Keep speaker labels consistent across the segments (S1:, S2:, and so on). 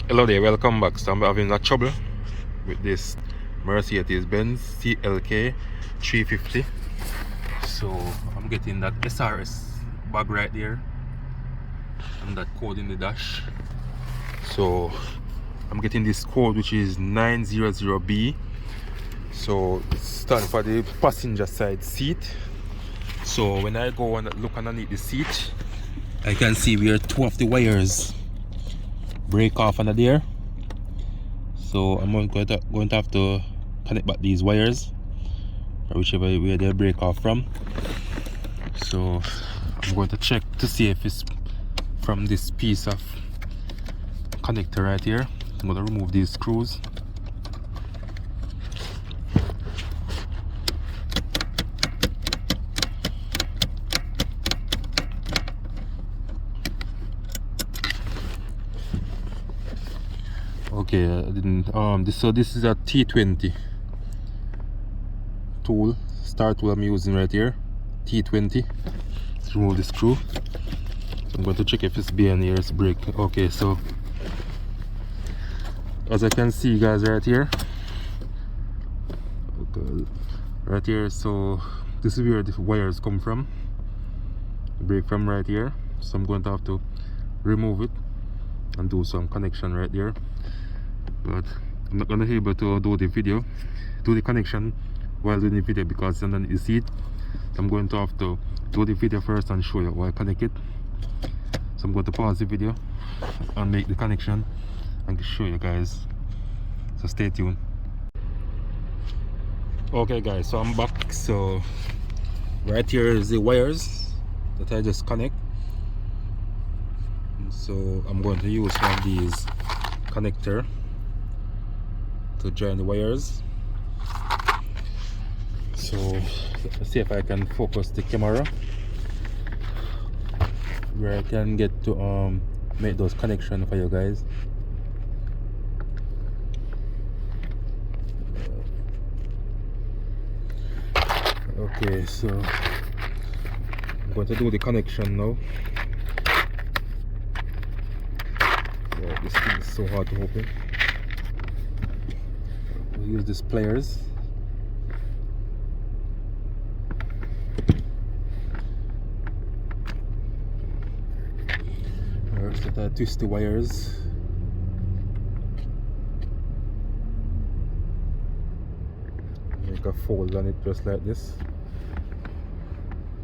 S1: Hello there, welcome back. So I'm having a trouble with this Mercedes Benz Clk350. So I'm getting that SRS bag right there and that code in the dash. So I'm getting this code which is 900B. So it's stands for the passenger side seat. So when I go and look underneath the seat, I can see where two of the wires break off under there. So I'm going to have to connect back these wires, or whichever way they break off from. So I'm going to check to see if it's from this piece of connector right here. I'm going to remove these screws. Okay, I didn't this is a T20 tool, start tool I'm using right here, T20. Let's remove the screw. So I'm going to check if it's behind here, it's break. Okay, so as I can see guys right here, okay, right here, so this is where the wires come from, break from right here. So I'm going to have to remove it and do some connection right there, but I'm not going to be able to do the connection while doing the video because underneath the seat. So I'm going to have to do the video first and show you how I connect it. So I'm going to pause the video and make the connection and show you guys, so stay tuned. Okay guys, so I'm back. So right here is the wires that I just connect. So I'm going to use one of these connector to join the wires. So let's see if I can focus the camera where I can get to make those connections for you guys. Okay, so I'm going to do the connection now. Oh, this thing is so hard to open. We'll use these pliers. First, let I twist the wires. Make a fold on it just like this.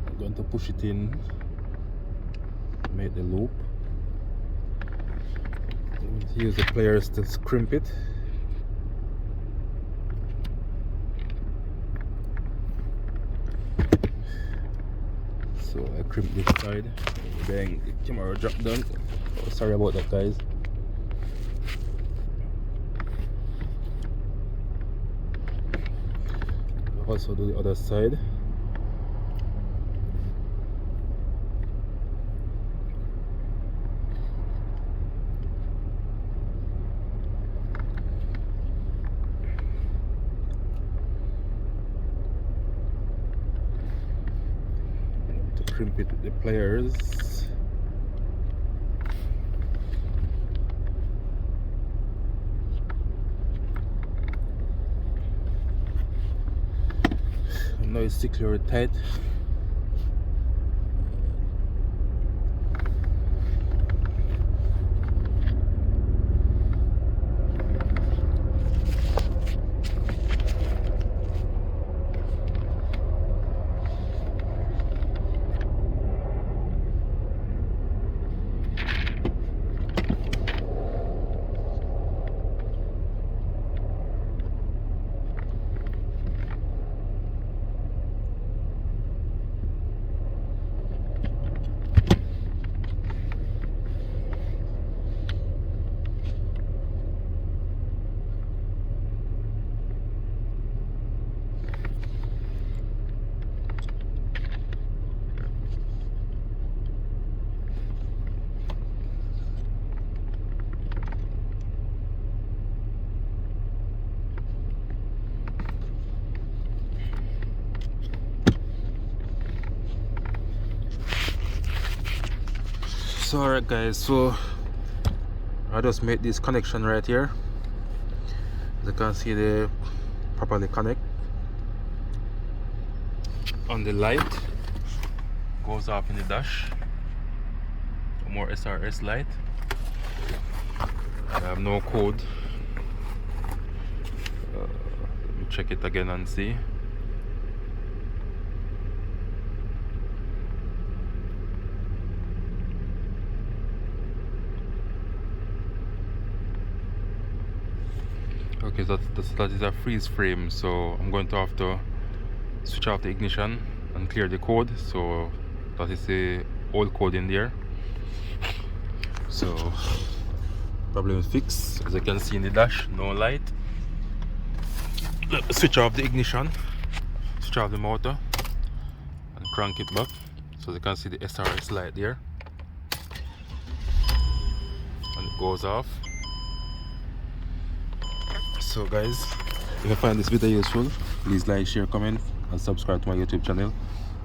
S1: I'm going to push it in, make the loop. Use the pliers to crimp it. So I crimp this side. Bang, the camera dropped down. Oh, sorry about that guys. Also do the other side. To crimp it with the pliers. Now it's secure tight. So alright guys, so I just made this connection right here. As you can see, they properly connect. On the light goes off in the dash. More SRS light. I have no code. Let me check it again and see. Okay, that is a freeze frame, so I'm going to have to switch off the ignition and clear the code. So that is the old code in there. So problem fixed. As you can see in the dash, no light. Switch off the ignition, switch off the motor and crank it back. So you can see the SRS light there, and it goes off. So guys, if you find this video useful, please like, share, comment and subscribe to my YouTube channel.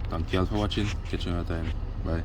S1: Thank you all for watching. Catch you another time. Bye.